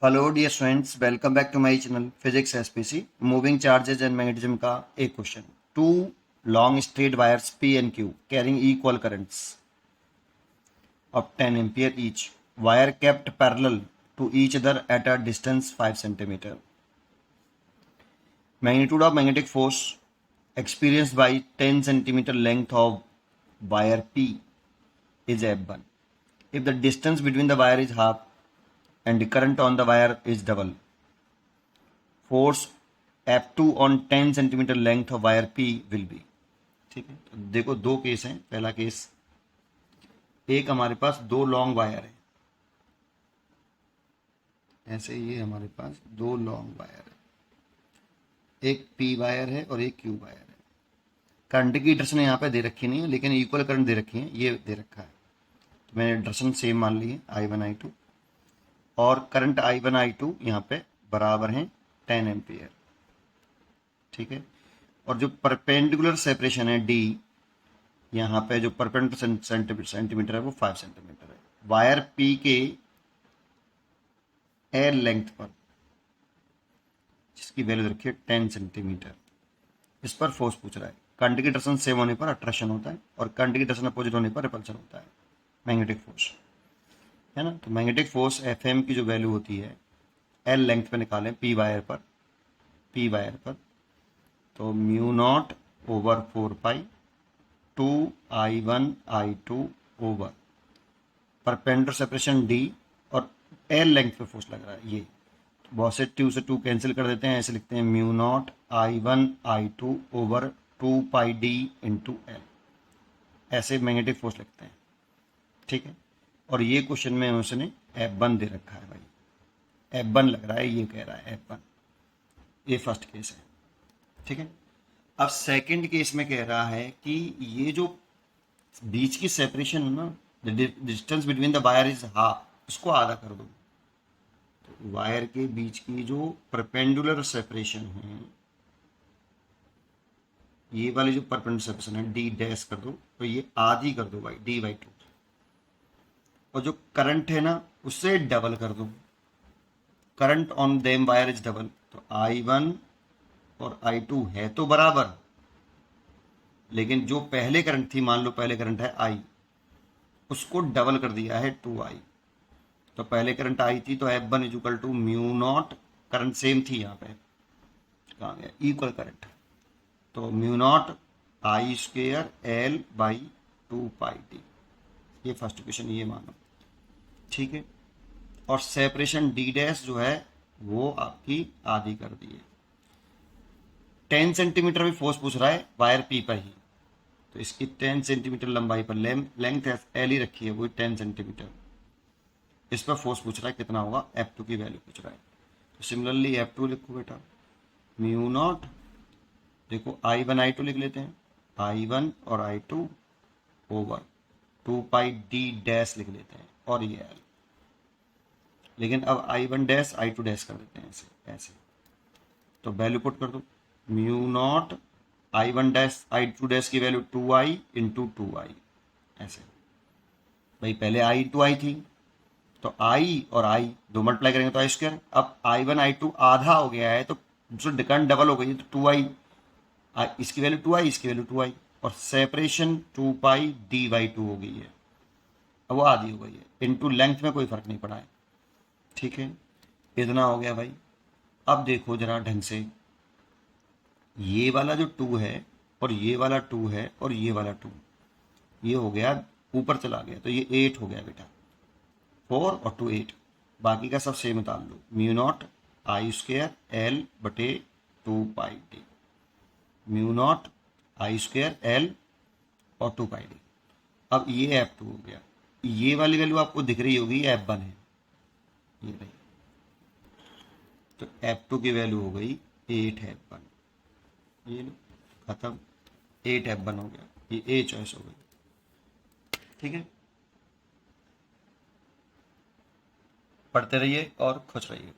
Hello dear students, welcome back to my channel physics SPC. Moving charges and magnetism का एक question. Two long straight wires P and Q carrying equal currents of 10 ampere each, wire kept parallel to each other at a distance 5 centimeter. Magnitude of magnetic force experienced by 10 centimeter length of wire P is F1 if the distance between the wire is half and the current on the wire is double. Force F2 on 10 centimeter length of wire P will be। ठीक है, तो देखो दो case हैं। पहला case, एक हमारे पास दो लॉन्ग वायर है, ऐसे ये हमारे पास दो लॉन्ग वायर है, एक पी वायर है और एक क्यू वायर है। करंट की डायरेक्शन यहाँ पे दे रखी नहीं है, लेकिन इक्वल करंट दे रखी है, ये दे रखा है। तो मैंने डायरेक्शन सेम मान ली है, I1 I2, और करंट I1 I2 यहाँ पे बराबर है 10 एम्पियर। ठीक है, और जो परपेंडिकुलर सेपरेशन है D, यहाँ पे जो परपेंडिकुलर सेंटीमीटर है वो 5 सेंटीमीटर है। वायर P के एल लेंथ पर, जिसकी वैल्यू रखी है 10 सेंटीमीटर, इस पर फोर्स पूछ रहा है। करंट की डायरेक्शन सेम होने पर अट्रैक्शन होता है और करंट की डायरेक्शन अपोजिट होने पर रिपल्शन होता है, मैग्नेटिक फोर्स, है ना। तो मैग्नेटिक फोर्स एफ एम की जो वैल्यू होती है एल लेंथ पे निकालें पी वायर पर, तो mu not over 4 pi 2I1I2 over perpendicular separation D और एल लेंथ पे फोर्स लग रहा है ये। तो बहुत से टू से टू कैंसिल कर देते हैं, ऐसे लिखते हैं mu naught I1I2 over 2 pi D into L, ऐसे मैग्नेटिक फोर्स लिखते हैं। ठीक है, और ये क्वेश्चन में उसने F1 दे रखा है भाई, F1 लग रहा है, ये कह रहा है F1। ये फर्स्ट केस है। ठीक है, अब सेकंड केस में कह रहा है कि ये जो बीच की सेपरेशन है ना, the distance between the wire is half, उसको आधा कर दो। तो वायर के बीच की जो परपेंडिकुलर सेपरेशन है, ये वाली जो परपेंडिकुलर सेपरेशन है डी डैश कर दो, तो ये आधी कर दो भाई, D/2। और जो करंट है ना, उससे डबल कर दो। Current on them wire is double, तो I1 और I2 है तो बराबर, लेकिन जो पहले करंट थी, मान लो पहले करंट है I, उसको डबल कर दिया है 2I। तो पहले करंट I थी तो F1 is equal to mu naught, current same थी यहाँ पे, कहाँ गया, इक्वल करंट, तो mu naught I square L by 2 pi D. ये फर्स्ट इक्वेशन ये मानो। ठीक है, और सेपरेशन डी डैश जो है वो आपकी आधी कर दी है। 10 सेंटीमीटर भी फोर्स पूछ रहा है वायर पी पर ही, तो इसकी 10 सेंटीमीटर लंबाई पर लेंथ एल ही रखी है, वो 10 सेंटीमीटर, इस पर फोर्स पूछ रहा है कितना होगा, F2 की वैल्यू पूछ रहा है। तो सिमिलरली F2 लिखो बेटा, म्यू नॉट, देखो I1 I2 लिख लेते हैं, I1 और I2 over 2 pi D dash लिख लेते हैं, और ये L, लेकिन अब I1 डैश I2 डैश कर देते हैं ऐसे, तो वैल्यू पुट कर दो, mu naught I1 dash I2 dash की वैल्यू 2I इंटू 2I, ऐसे भाई, पहले I इंटू I थी, तो I और I दो मल्टीप्लाई करेंगे तो I स्क्वायर। अब I1 I2 आधा हो गया है, तो करंट डबल हो गई है, तो 2I, इसकी वैल्यू 2I, इसकी वैल्यू 2I, और सेपरेशन 2 पाई D/2 हो गई है, अब वो आधी हो गई है, इंटू लेंथ में कोई फर्क नहीं पड़ा है। ठीक है, इतना हो गया भाई। अब देखो जरा ढंग से, ये वाला जो 2 है और ये वाला 2 है और ये वाला 2, ये हो गया ऊपर चला गया, तो ये 8 हो गया बेटा, 4 और 2 8, बाकी का सब सेम निकाल लो, mu naught I square L बटे 2 pi D, mu naught I square L और 2 पाई डी। अब ये F2 हो गया, ये वाली वैल्यू आपको दिख रही होगी, F1 है, ये रही, तो F2 की वैल्यू हो गई 8 F1, ये लो खत्म, 8 F1 हो गया, ये ए चॉइस हो गई। ठीक है, पढ़ते रहिए और खुश रहिए।